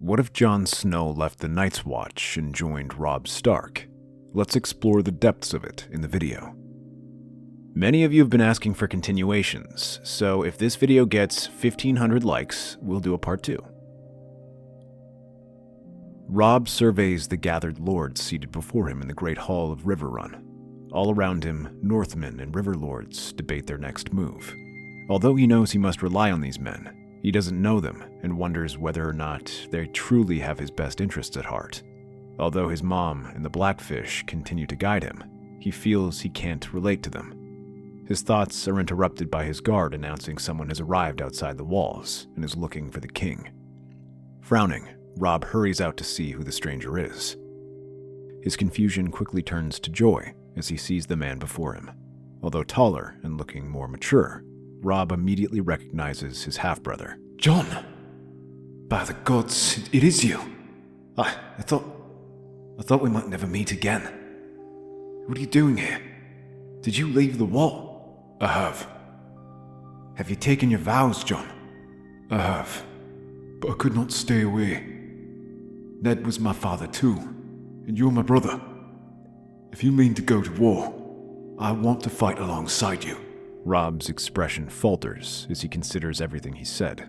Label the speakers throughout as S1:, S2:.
S1: What if Jon Snow left the Night's Watch and joined Robb Stark? Let's explore the depths of it in the video. Many of you have been asking for continuations, so if this video gets 1,500 likes, we'll do a part 2. Robb surveys the gathered lords seated before him in the Great Hall of Riverrun. All around him, Northmen and Riverlords debate their next move. Although he knows he must rely on these men, he doesn't know them and wonders whether or not they truly have his best interests at heart. Although his mom and the Blackfish continue to guide him, he feels he can't relate to them. His thoughts are interrupted by his guard announcing someone has arrived outside the walls and is looking for the king. Frowning, Robb hurries out to see who the stranger is. His confusion quickly turns to joy as he sees the man before him. Although taller and looking more mature, Robb immediately recognizes his half-brother.
S2: Jon! By the gods, it is you! I thought we might never meet again. What are you doing here? Did you leave the wall?
S3: I have.
S2: Have you taken your vows, Jon?
S3: I have. But I could not stay away.
S2: Ned was my father too, and you're my brother.
S3: If you mean to go to war, I want to fight alongside you.
S1: Robb's expression falters as he considers everything he said,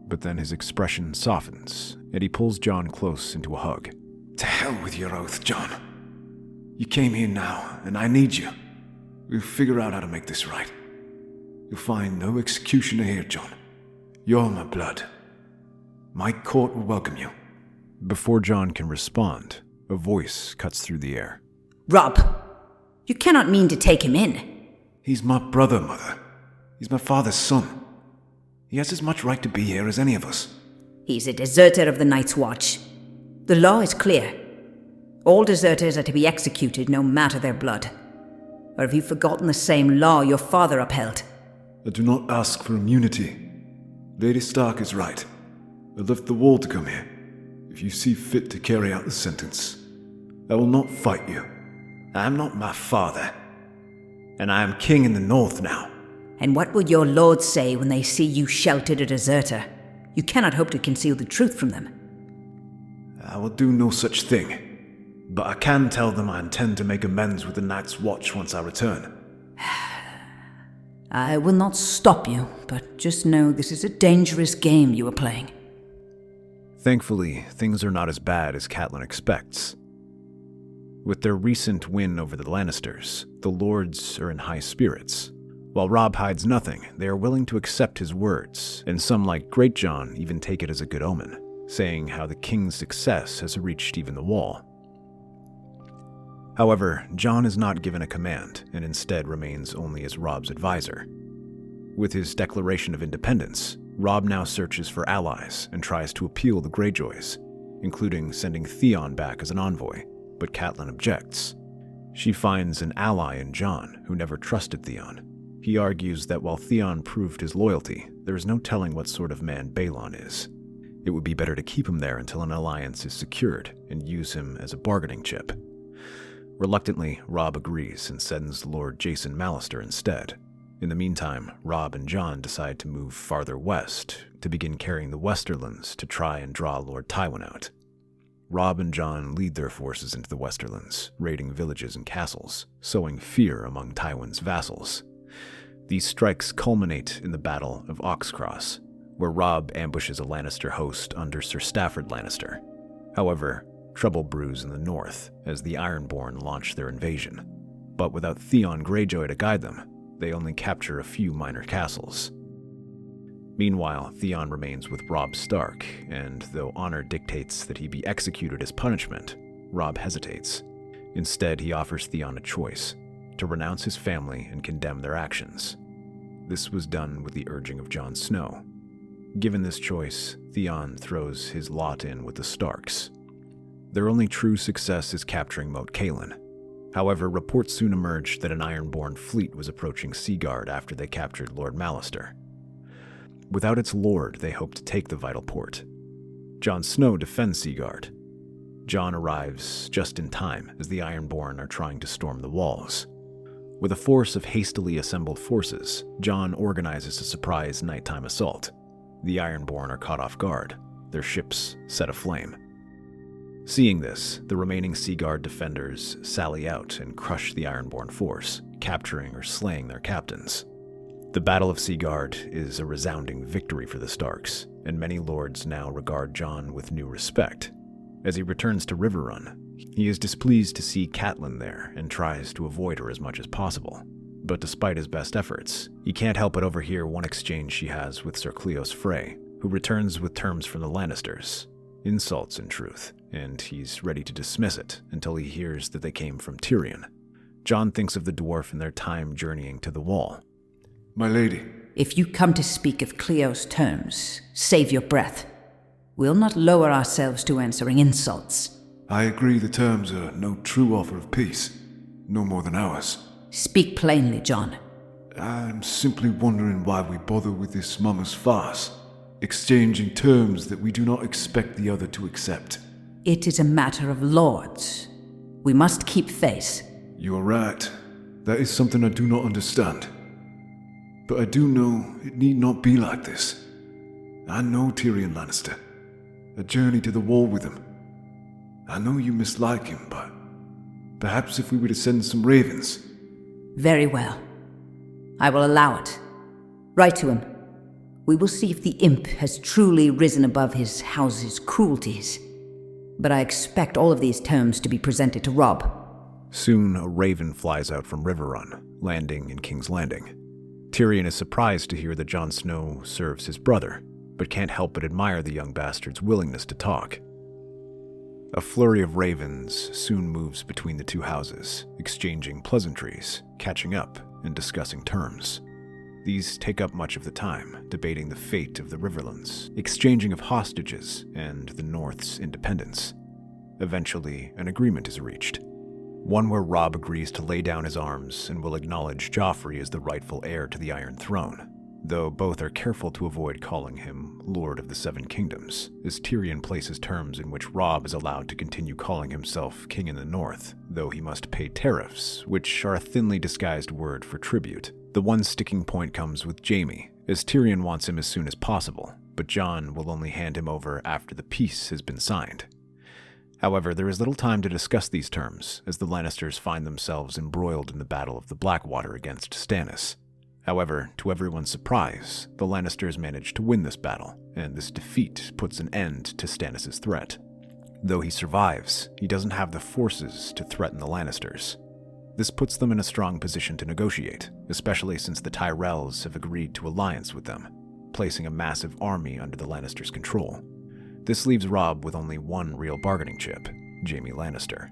S1: but then his expression softens, and he pulls Jon close into a hug.
S2: To hell with your oath, Jon. You came here now, and I need you. We'll figure out how to make this right. You'll find no executioner here, Jon. You're my blood. My court will welcome you.
S1: Before Jon can respond, a voice cuts through the air.
S4: Robb, you cannot mean to take him in.
S2: He's my brother, Mother. He's my father's son. He has as much right to be here as any of us.
S4: He's a deserter of the Night's Watch. The law is clear. All deserters are to be executed no matter their blood. Or have you forgotten the same law your father upheld?
S3: I do not ask for immunity. Lady Stark is right. I left the wall to come here. If you see fit to carry out the sentence, I will not fight you.
S2: I am not my father. And I am king in the north now.
S4: And what will your lords say when they see you sheltered a deserter? You cannot hope to conceal the truth from them.
S2: I will do no such thing. But I can tell them I intend to make amends with the Night's Watch once I return.
S4: I will not stop you, but just know this is a dangerous game you are playing.
S1: Thankfully, things are not as bad as Catelyn expects. With their recent win over the Lannisters, the Lords are in high spirits. While Robb hides nothing, they are willing to accept his words, and some like Greatjon even take it as a good omen, saying how the king's success has reached even the wall. However, Jon is not given a command, and instead remains only as Robb's advisor. With his declaration of independence, Robb now searches for allies and tries to appeal the Greyjoys, including sending Theon back as an envoy, but Catelyn objects. She finds an ally in Jon, who never trusted Theon. He argues that while Theon proved his loyalty, there is no telling what sort of man Balon is. It would be better to keep him there until an alliance is secured and use him as a bargaining chip. Reluctantly, Robb agrees and sends Lord Jason Mallister instead. In the meantime, Robb and Jon decide to move farther west to begin carrying the Westerlands to try and draw Lord Tywin out. Robb and Jon lead their forces into the Westerlands, raiding villages and castles, sowing fear among Tywin's vassals. These strikes culminate in the Battle of Oxcross, where Robb ambushes a Lannister host under Sir Stafford Lannister. However, trouble brews in the north as the Ironborn launch their invasion. But without Theon Greyjoy to guide them, they only capture a few minor castles. Meanwhile, Theon remains with Robb Stark, and though honor dictates that he be executed as punishment, Robb hesitates. Instead, he offers Theon a choice: to renounce his family and condemn their actions. This was done with the urging of Jon Snow. Given this choice, Theon throws his lot in with the Starks. Their only true success is capturing Moat Cailin. However, reports soon emerged that an Ironborn fleet was approaching Seaguard after they captured Lord Mallister. Without its lord, they hope to take the vital port. Jon Snow defends Seaguard. Jon arrives just in time as the Ironborn are trying to storm the walls. With a force of hastily assembled forces, Jon organizes a surprise nighttime assault. The Ironborn are caught off guard, their ships set aflame. Seeing this, the remaining Seaguard defenders sally out and crush the Ironborn force, capturing or slaying their captains. The Battle of Seaguard is a resounding victory for the Starks, and many lords now regard Jon with new respect. As he returns to Riverrun, he is displeased to see Catelyn there and tries to avoid her as much as possible. But despite his best efforts, he can't help but overhear one exchange she has with Sir Cleos Frey, who returns with terms from the Lannisters. Insults, in truth, and he's ready to dismiss it until he hears that they came from Tyrion. Jon thinks of the dwarf and their time journeying to the Wall.
S3: My lady.
S4: If you come to speak of Cleo's terms, save your breath. We'll not lower ourselves to answering insults.
S3: I agree the terms are no true offer of peace, no more than ours.
S4: Speak plainly, Jon.
S3: I'm simply wondering why we bother with this mama's farce, exchanging terms that we do not expect the other to accept.
S4: It is a matter of lords. We must keep face.
S3: You are right. That is something I do not understand. But I do know it need not be like this. I know Tyrion Lannister. A journey to the Wall with him. I know you mislike him, but perhaps if we were to send some ravens.
S4: Very well. I will allow it. Write to him. We will see if the imp has truly risen above his house's cruelties. But I expect all of these terms to be presented to Robb.
S1: Soon, a raven flies out from Riverrun, landing in King's Landing. Tyrion is surprised to hear that Jon Snow serves his brother, but can't help but admire the young bastard's willingness to talk. A flurry of ravens soon moves between the two houses, exchanging pleasantries, catching up, and discussing terms. These take up much of the time, debating the fate of the Riverlands, exchanging of hostages, and the North's independence. Eventually, an agreement is reached. One where Robb agrees to lay down his arms and will acknowledge Joffrey as the rightful heir to the Iron Throne, though both are careful to avoid calling him Lord of the Seven Kingdoms, as Tyrion places terms in which Robb is allowed to continue calling himself King in the North, though he must pay tariffs, which are a thinly disguised word for tribute. The one sticking point comes with Jaime, as Tyrion wants him as soon as possible, but Jon will only hand him over after the peace has been signed. However, there is little time to discuss these terms, as the Lannisters find themselves embroiled in the Battle of the Blackwater against Stannis. However, to everyone's surprise, the Lannisters manage to win this battle, and this defeat puts an end to Stannis' threat. Though he survives, he doesn't have the forces to threaten the Lannisters. This puts them in a strong position to negotiate, especially since the Tyrells have agreed to alliance with them, placing a massive army under the Lannisters' control. This leaves Robb with only one real bargaining chip, Jaime Lannister.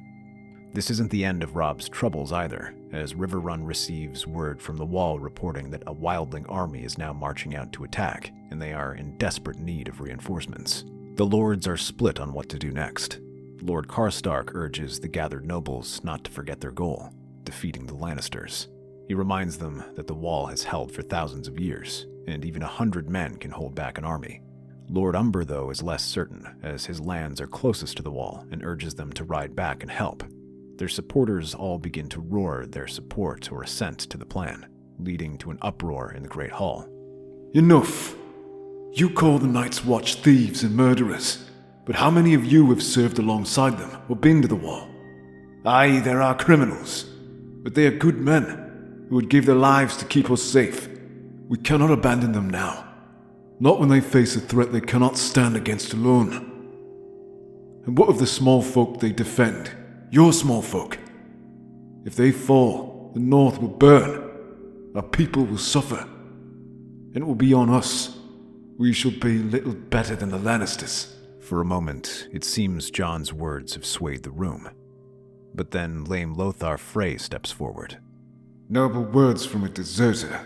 S1: This isn't the end of Robb's troubles either, as Riverrun receives word from the Wall reporting that a wildling army is now marching out to attack, and they are in desperate need of reinforcements. The lords are split on what to do next. Lord Karstark urges the gathered nobles not to forget their goal, defeating the Lannisters. He reminds them that the Wall has held for thousands of years, and even 100 men can hold back an army. Lord Umber, though, is less certain, as his lands are closest to the Wall, and urges them to ride back and help. Their supporters all begin to roar their support or assent to the plan, leading to an uproar in the Great Hall.
S3: Enough! You call the Night's Watch thieves and murderers, but how many of you have served alongside them or been to the Wall? Aye, there are criminals, but they are good men who would give their lives to keep us safe. We cannot abandon them now. Not when they face a threat they cannot stand against alone. And what of the small folk they defend? Your small folk? If they fall, the North will burn. Our people will suffer. And it will be on us. We shall be little better than the Lannisters.
S1: For a moment, it seems Jon's words have swayed the room. But then Lame Lothar Frey steps forward.
S3: Noble words from a deserter.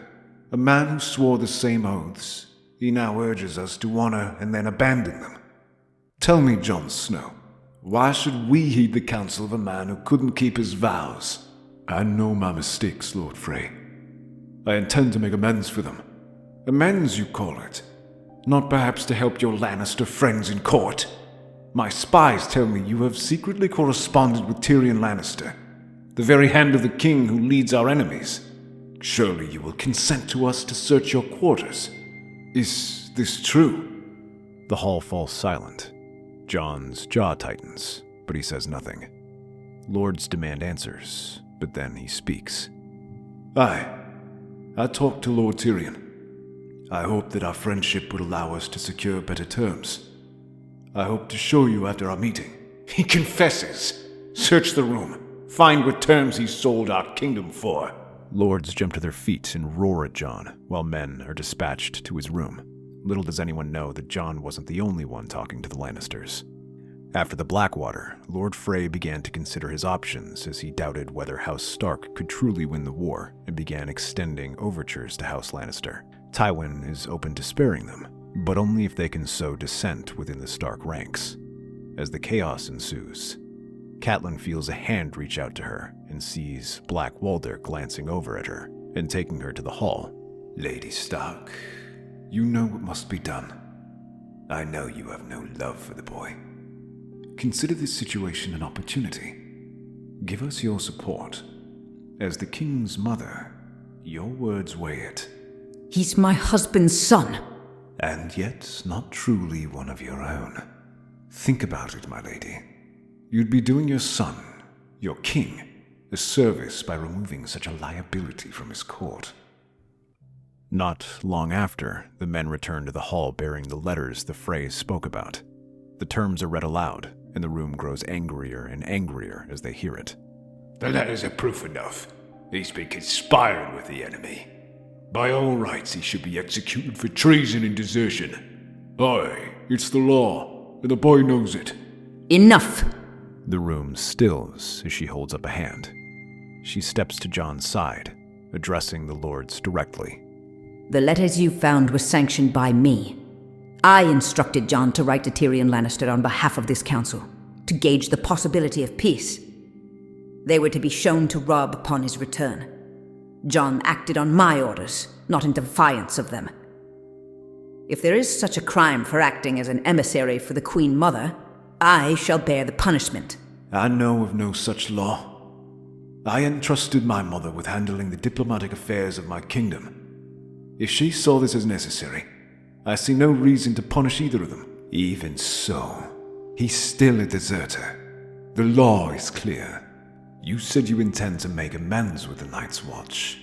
S3: A man who swore the same oaths. He now urges us to honor and then abandon them. Tell me, Jon Snow, why should we heed the counsel of a man who couldn't keep his vows? I know my mistakes, Lord Frey. I intend to make amends for them. Amends, you call it? Not perhaps to help your Lannister friends in court? My spies tell me you have secretly corresponded with Tyrion Lannister, the very hand of the king who leads our enemies. Surely you will consent to us to search your quarters. Is this true?
S1: The hall falls silent. John's jaw tightens, but he says nothing. Lords demand answers, but then he speaks.
S3: Aye. I talked to Lord Tyrion. I hope that our friendship would allow us to secure better terms. I hope to show you after our meeting.
S2: He confesses. Search the room. Find what terms he sold our kingdom for.
S1: Lords jump to their feet and roar at John, while men are dispatched to his room. Little does anyone know that John wasn't the only one talking to the Lannisters. After the Blackwater, Lord Frey began to consider his options as he doubted whether House Stark could truly win the war and began extending overtures to House Lannister. Tywin is open to sparing them, but only if they can sow dissent within the Stark ranks. As the chaos ensues, Catelyn feels a hand reach out to her and sees Black Walder glancing over at her and taking her to the hall.
S3: Lady Stark, you know what must be done. I know you have no love for the boy. Consider this situation an opportunity. Give us your support. As the king's mother, your words weigh it.
S4: He's my husband's son.
S3: And yet not truly one of your own. Think about it, my lady. You'd be doing your son, your king, a service by removing such a liability from his court.
S1: Not long after, the men return to the hall bearing the letters the Freys spoke about. The terms are read aloud, and the room grows angrier and angrier as they hear it.
S2: The letters are proof enough. He's been conspiring with the enemy. By all rights, he should be executed for treason and desertion.
S3: Aye, it's the law, and the boy knows it.
S4: Enough!
S1: The room stills as she holds up a hand. She steps to John's side, addressing the lords directly.
S4: The letters you found were sanctioned by me. I instructed John to write to Tyrion Lannister on behalf of this council, to gauge the possibility of peace. They were to be shown to Robb upon his return. John acted on my orders, not in defiance of them. If there is such a crime for acting as an emissary for the Queen Mother, I shall bear the punishment.
S3: I know of no such law. I entrusted my mother with handling the diplomatic affairs of my kingdom. If she saw this as necessary, I see no reason to punish either of them. Even so, he's still a deserter. The law is clear. You said you intend to make amends with the Night's Watch.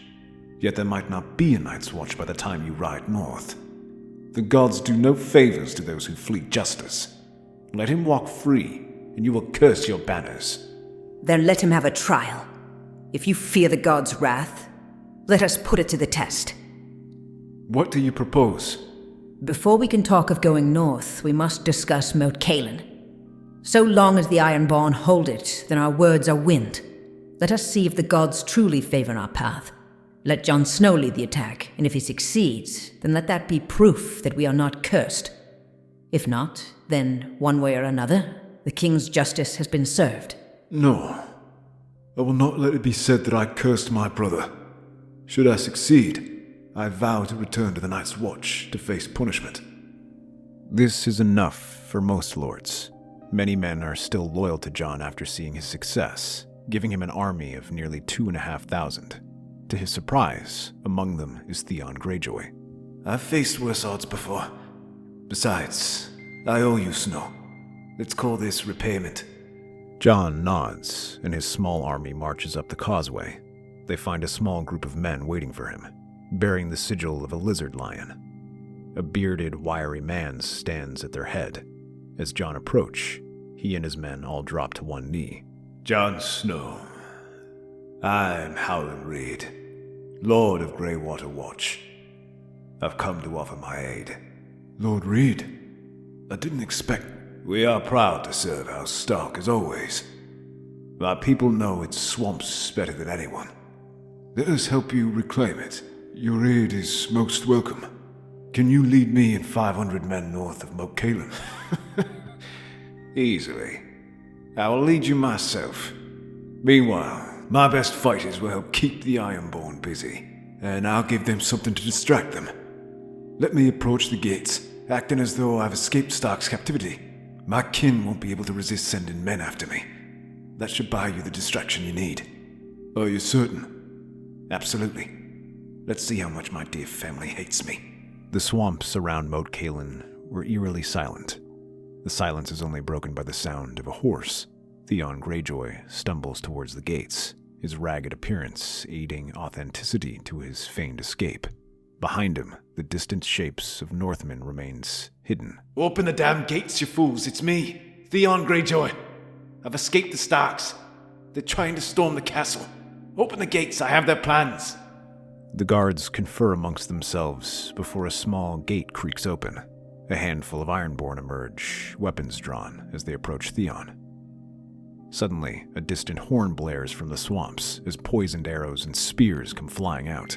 S3: Yet there might not be a Night's Watch by the time you ride north. The gods do no favors to those who flee justice. Let him walk free, and you will curse your banners.
S4: Then let him have a trial. If you fear the gods' wrath, let us put it to the test.
S3: What do you propose?
S4: Before we can talk of going north, we must discuss Moat Cailin. So long as the Ironborn hold it, then our words are wind. Let us see if the gods truly favor our path. Let Jon Snow lead the attack, and if he succeeds, then let that be proof that we are not cursed. If not, then, one way or another, the king's justice has been served.
S3: No. I will not let it be said that I cursed my brother. Should I succeed, I vow to return to the Night's Watch to face punishment.
S1: This is enough for most lords. Many men are still loyal to Jon after seeing his success, giving him an army of nearly 2,500. To his surprise, among them is Theon Greyjoy.
S3: I've faced worse odds before. Besides, I owe you, Snow. Let's call this repayment.
S1: Jon nods, and his small army marches up the causeway. They find a small group of men waiting for him, bearing the sigil of a lizard lion. A bearded, wiry man stands at their head. As Jon approach, he and his men all drop to one knee.
S3: Jon Snow. I am Howland Reed, Lord of Greywater Watch. I've come to offer my aid. Lord Reed? I didn't expect... We are proud to serve House Stark as always. Our people know its swamps better than anyone. Let us help you reclaim it. Your aid is most welcome. Can you lead me and 500 men north of Moat Cailin? Easily. I will lead you myself. Meanwhile, my best fighters will help keep the Ironborn busy, and I'll give them something to distract them. Let me approach the gates, acting as though I've escaped Stark's captivity. My kin won't be able to resist sending men after me. That should buy you the distraction you need. Are you certain? Absolutely. Let's see how much my dear family hates me.
S1: The swamps around Moat Cailin were eerily silent. The silence is only broken by the sound of a horse. Theon Greyjoy stumbles towards the gates, his ragged appearance aiding authenticity to his feigned escape. Behind him, the distant shapes of Northmen remains hidden.
S3: Open the damn gates, you fools. It's me, Theon Greyjoy. I've escaped the Starks. They're trying to storm the castle. Open the gates, I have their plans.
S1: The guards confer amongst themselves before a small gate creaks open. A handful of Ironborn emerge, weapons drawn, as they approach Theon. Suddenly, a distant horn blares from the swamps as poisoned arrows and spears come flying out.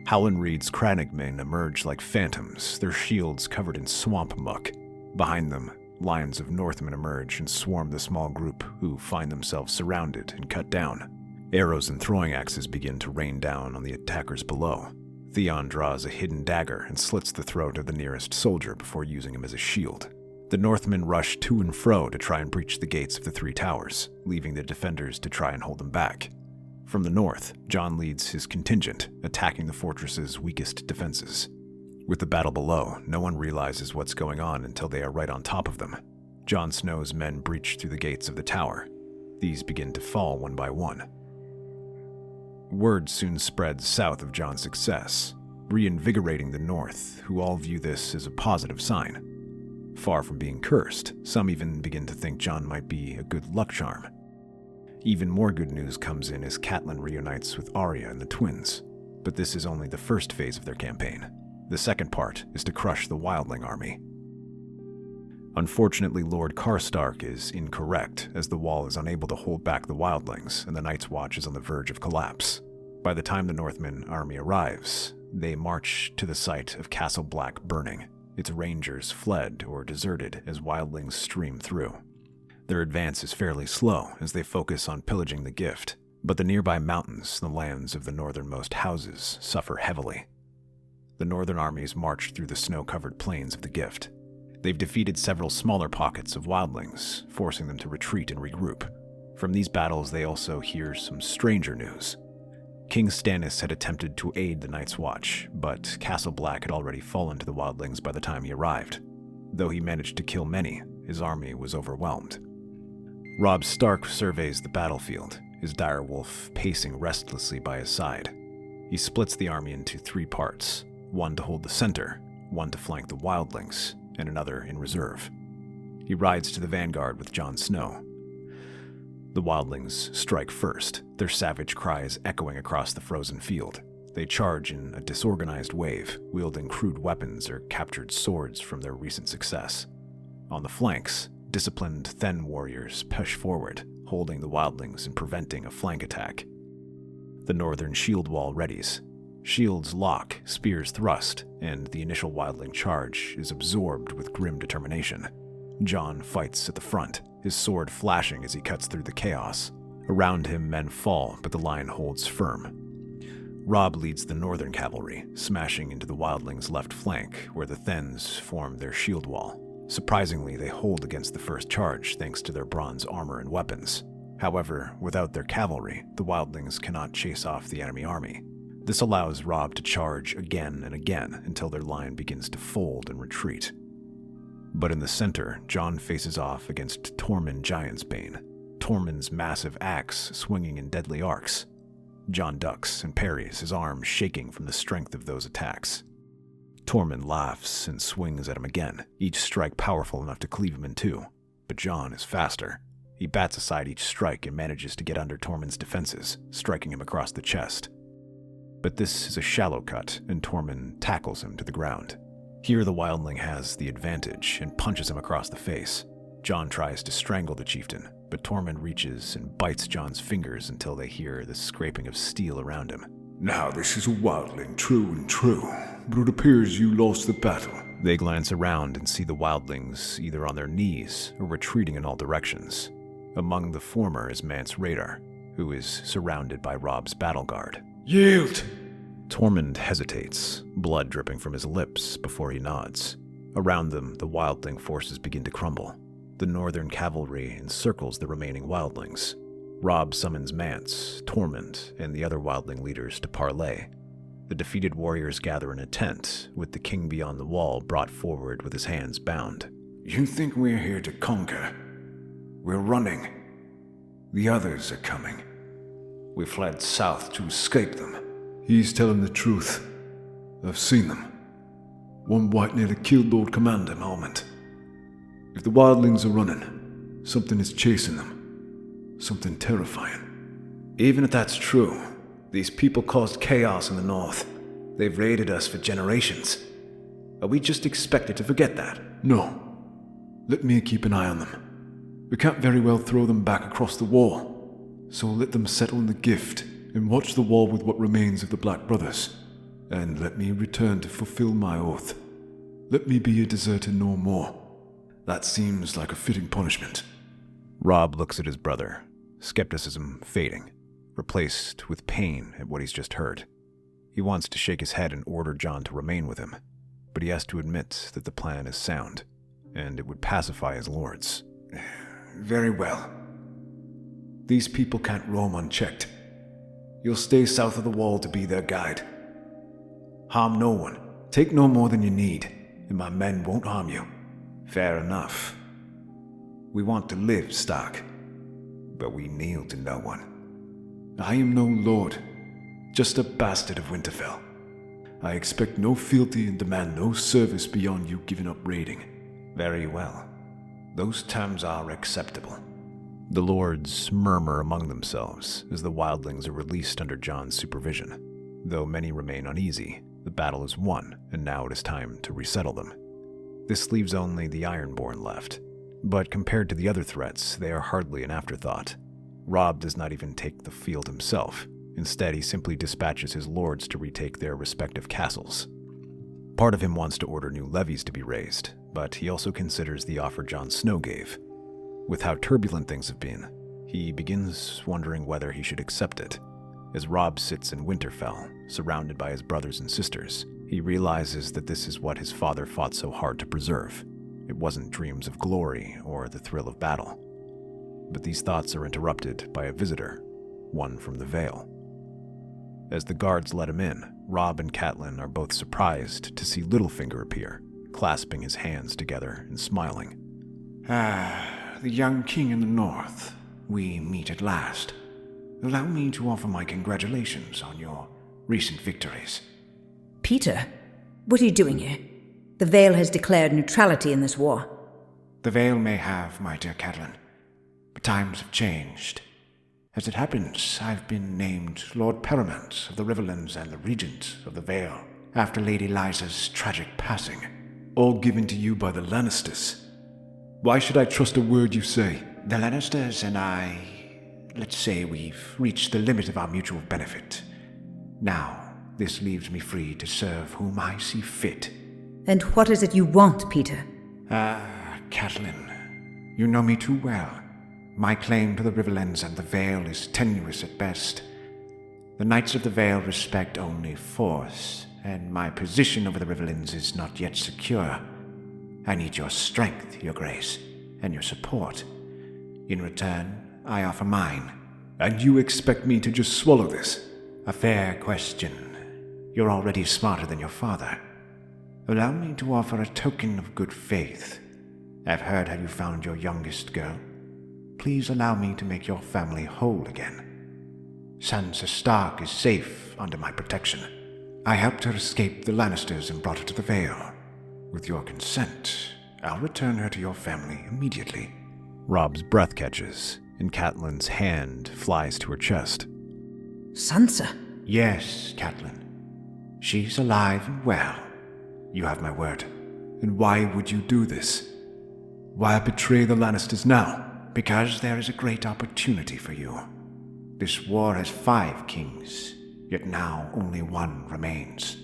S1: Howland Reed's Crannogmen emerge like phantoms, their shields covered in swamp muck. Behind them, lines of Northmen emerge and swarm the small group who find themselves surrounded and cut down. Arrows and throwing axes begin to rain down on the attackers below. Theon draws a hidden dagger and slits the throat of the nearest soldier before using him as a shield. The Northmen rush to and fro to try and breach the gates of the three towers, leaving the defenders to try and hold them back. From the north, Jon leads his contingent, attacking the fortress's weakest defenses. With the battle below, no one realizes what's going on until they are right on top of them. Jon Snow's men breach through the gates of the tower. These begin to fall one by one. Word soon spreads south of Jon's success, reinvigorating the north, who all view this as a positive sign. Far from being cursed, some even begin to think Jon might be a good luck charm. Even more good news comes in as Catelyn reunites with Arya and the twins, but this is only the first phase of their campaign. The second part is to crush the Wildling army. Unfortunately, Lord Karstark is incorrect, as the wall is unable to hold back the Wildlings, and the Night's Watch is on the verge of collapse. By the time the Northman army arrives, they march to the site of Castle Black burning. Its rangers fled or deserted as Wildlings stream through. Their advance is fairly slow as they focus on pillaging the gift, but the nearby mountains, the lands of the northernmost houses, suffer heavily. The northern armies march through the snow-covered plains of the gift. They've defeated several smaller pockets of wildlings, forcing them to retreat and regroup. From these battles, they also hear some stranger news. King Stannis had attempted to aid the Night's Watch, but Castle Black had already fallen to the wildlings by the time he arrived. Though he managed to kill many, his army was overwhelmed. Robb Stark surveys the battlefield, his direwolf pacing restlessly by his side. He splits the army into three parts, one to hold the center, one to flank the wildlings, and another in reserve. He rides to the vanguard with Jon Snow. The wildlings strike first, their savage cries echoing across the frozen field. They charge in a disorganized wave, wielding crude weapons or captured swords from their recent success. On the flanks, disciplined Thenn warriors push forward, holding the wildlings and preventing a flank attack. The northern shield wall readies. Shields lock, spears thrust, and the initial wildling charge is absorbed with grim determination. Jon fights at the front, his sword flashing as he cuts through the chaos. Around him, men fall, but the line holds firm. Robb leads the northern cavalry, smashing into the wildlings' left flank, where the Thenns form their shield wall. Surprisingly, they hold against the first charge thanks to their bronze armor and weapons. However, without their cavalry, the wildlings cannot chase off the enemy army. This allows Robb to charge again and again until their line begins to fold and retreat. But in the center, Jon faces off against Tormund Giantsbane, Tormund's massive axe swinging in deadly arcs. Jon ducks and parries, his arms shaking from the strength of those attacks. Tormund laughs and swings at him again, each strike powerful enough to cleave him in two. But Jon is faster. He bats aside each strike and manages to get under Tormund's defenses, striking him across the chest. But this is a shallow cut, and Tormund tackles him to the ground. Here the wildling has the advantage and punches him across the face. Jon tries to strangle the chieftain, but Tormund reaches and bites Jon's fingers until they hear the scraping of steel around him.
S3: Now this is a wildling, true and true, but it appears you lost the battle.
S1: They glance around and see the wildlings either on their knees or retreating in all directions. Among the former is Mance Rhaegar, who is surrounded by Robb's battle guard.
S3: Yield!
S1: Tormund hesitates, blood dripping from his lips before he nods. Around them, the wildling forces begin to crumble. The northern cavalry encircles the remaining wildlings. Robb summons Mance, Tormund, and the other wildling leaders to parley. The defeated warriors gather in a tent, with the king beyond the wall brought forward with his hands bound.
S2: You think we're here to conquer? We're running. The others are coming. We fled south to escape them.
S3: He's telling the truth. I've seen them. One white nearly killed Lord Commander Moment. If the wildlings are running, something is chasing them. Something terrifying.
S2: Even if that's true, these people caused chaos in the north. They've raided us for generations. Are we just expected to forget that?
S3: No. Let me keep an eye on them. We can't very well throw them back across the wall. So let them settle in the gift and watch the wall with what remains of the Black Brothers. And let me return to fulfill my oath. Let me be a deserter no more. That seems like a fitting punishment.
S1: Robb looks at his brother, skepticism fading, replaced with pain at what he's just heard. He wants to shake his head and order John to remain with him, but he has to admit that the plan is sound, and it would pacify his lords.
S2: Very well. These people can't roam unchecked. You'll stay south of the wall to be their guide. Harm no one. Take no more than you need, and my men won't harm you. Fair enough. We want to live, Stark, but we kneel to no one. I am no lord, just a bastard of Winterfell. I expect no fealty and demand no service beyond you giving up raiding. Very well. Those terms are acceptable.
S1: The lords murmur among themselves as the wildlings are released under Jon's supervision. Though many remain uneasy, the battle is won, and now it is time to resettle them. This leaves only the Ironborn left, but compared to the other threats, they are hardly an afterthought. Robb does not even take the field himself. Instead, he simply dispatches his lords to retake their respective castles. Part of him wants to order new levies to be raised, but he also considers the offer Jon Snow gave. With how turbulent things have been, he begins wondering whether he should accept it. As Robb sits in Winterfell, surrounded by his brothers and sisters, he realizes that this is what his father fought so hard to preserve. It wasn't dreams of glory or the thrill of battle. But these thoughts are interrupted by a visitor, one from the Vale. As the guards let him in, Robb and Catelyn are both surprised to see Littlefinger appear, clasping his hands together and smiling.
S2: The young king in the north. We meet at last. Allow me to offer my congratulations on your recent victories.
S4: Peter, what are you doing here? The Vale has declared neutrality in this war.
S2: The Vale may have, my dear Catelyn, but times have changed. As it happens, I've been named Lord Paramount of the Riverlands and the Regent of the Vale after Lady Lysa's tragic passing.
S3: All given to you by the Lannisters. Why should I trust a word you say?
S2: The Lannisters and I, let's say we've reached the limit of our mutual benefit. Now, this leaves me free to serve whom I see fit.
S4: And what is it you want, Peter?
S2: Catelyn, you know me too well. My claim to the Riverlands and the Vale is tenuous at best. The Knights of the Vale respect only force, and my position over the Riverlands is not yet secure. I need your strength, your grace, and your support. In return, I offer mine.
S3: And you expect me to just swallow this?
S2: A fair question. You're already smarter than your father. Allow me to offer a token of good faith. I've heard how you found your youngest girl. Please allow me to make your family whole again. Sansa Stark is safe under my protection. I helped her escape the Lannisters and brought her to the Vale. With your consent, I'll return her to your family immediately.
S1: Robb's breath catches, and Catelyn's hand flies to her chest.
S4: Sansa?
S2: Yes, Catelyn. She's alive and well. You have my word.
S3: And why would you do this? Why betray the Lannisters now?
S2: Because there is a great opportunity for you. This war has 5 kings, yet now only one remains.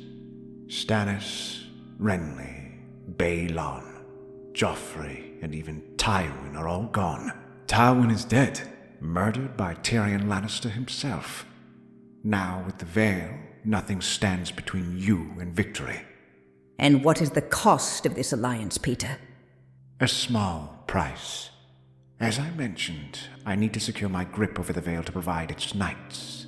S2: Stannis, Renly, Baelon, Joffrey, and even Tywin are all gone.
S3: Tywin is dead.
S2: Murdered by Tyrion Lannister himself. Now with the Vale, nothing stands between you and victory.
S4: And what is the cost of this alliance, Peter?
S2: A small price. As I mentioned, I need to secure my grip over the Vale to provide its knights.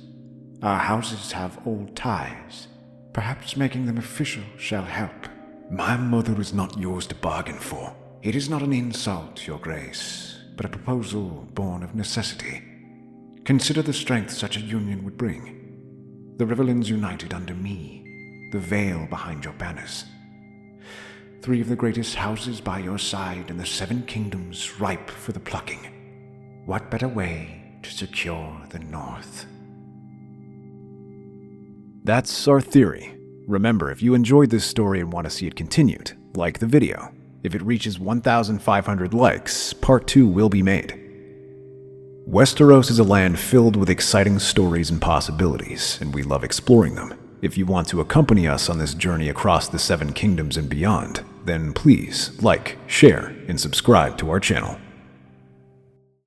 S2: Our houses have old ties, Perhaps making them official shall help. My mother is not yours to bargain for. It is not an insult, your grace, but a proposal born of necessity. Consider the strength such a union would bring. The Riverlands united under me, the veil behind your banners. 3 of the greatest houses by your side, and the 7 kingdoms ripe for the plucking. What better way to secure the North?
S1: That's our theory. Remember, if you enjoyed this story and want to see it continued, like the video. If it reaches 1,500 likes, part 2 will be made. Westeros is a land filled with exciting stories and possibilities, and we love exploring them. If you want to accompany us on this journey across the 7 kingdoms and beyond, then please like, share, and subscribe to our channel.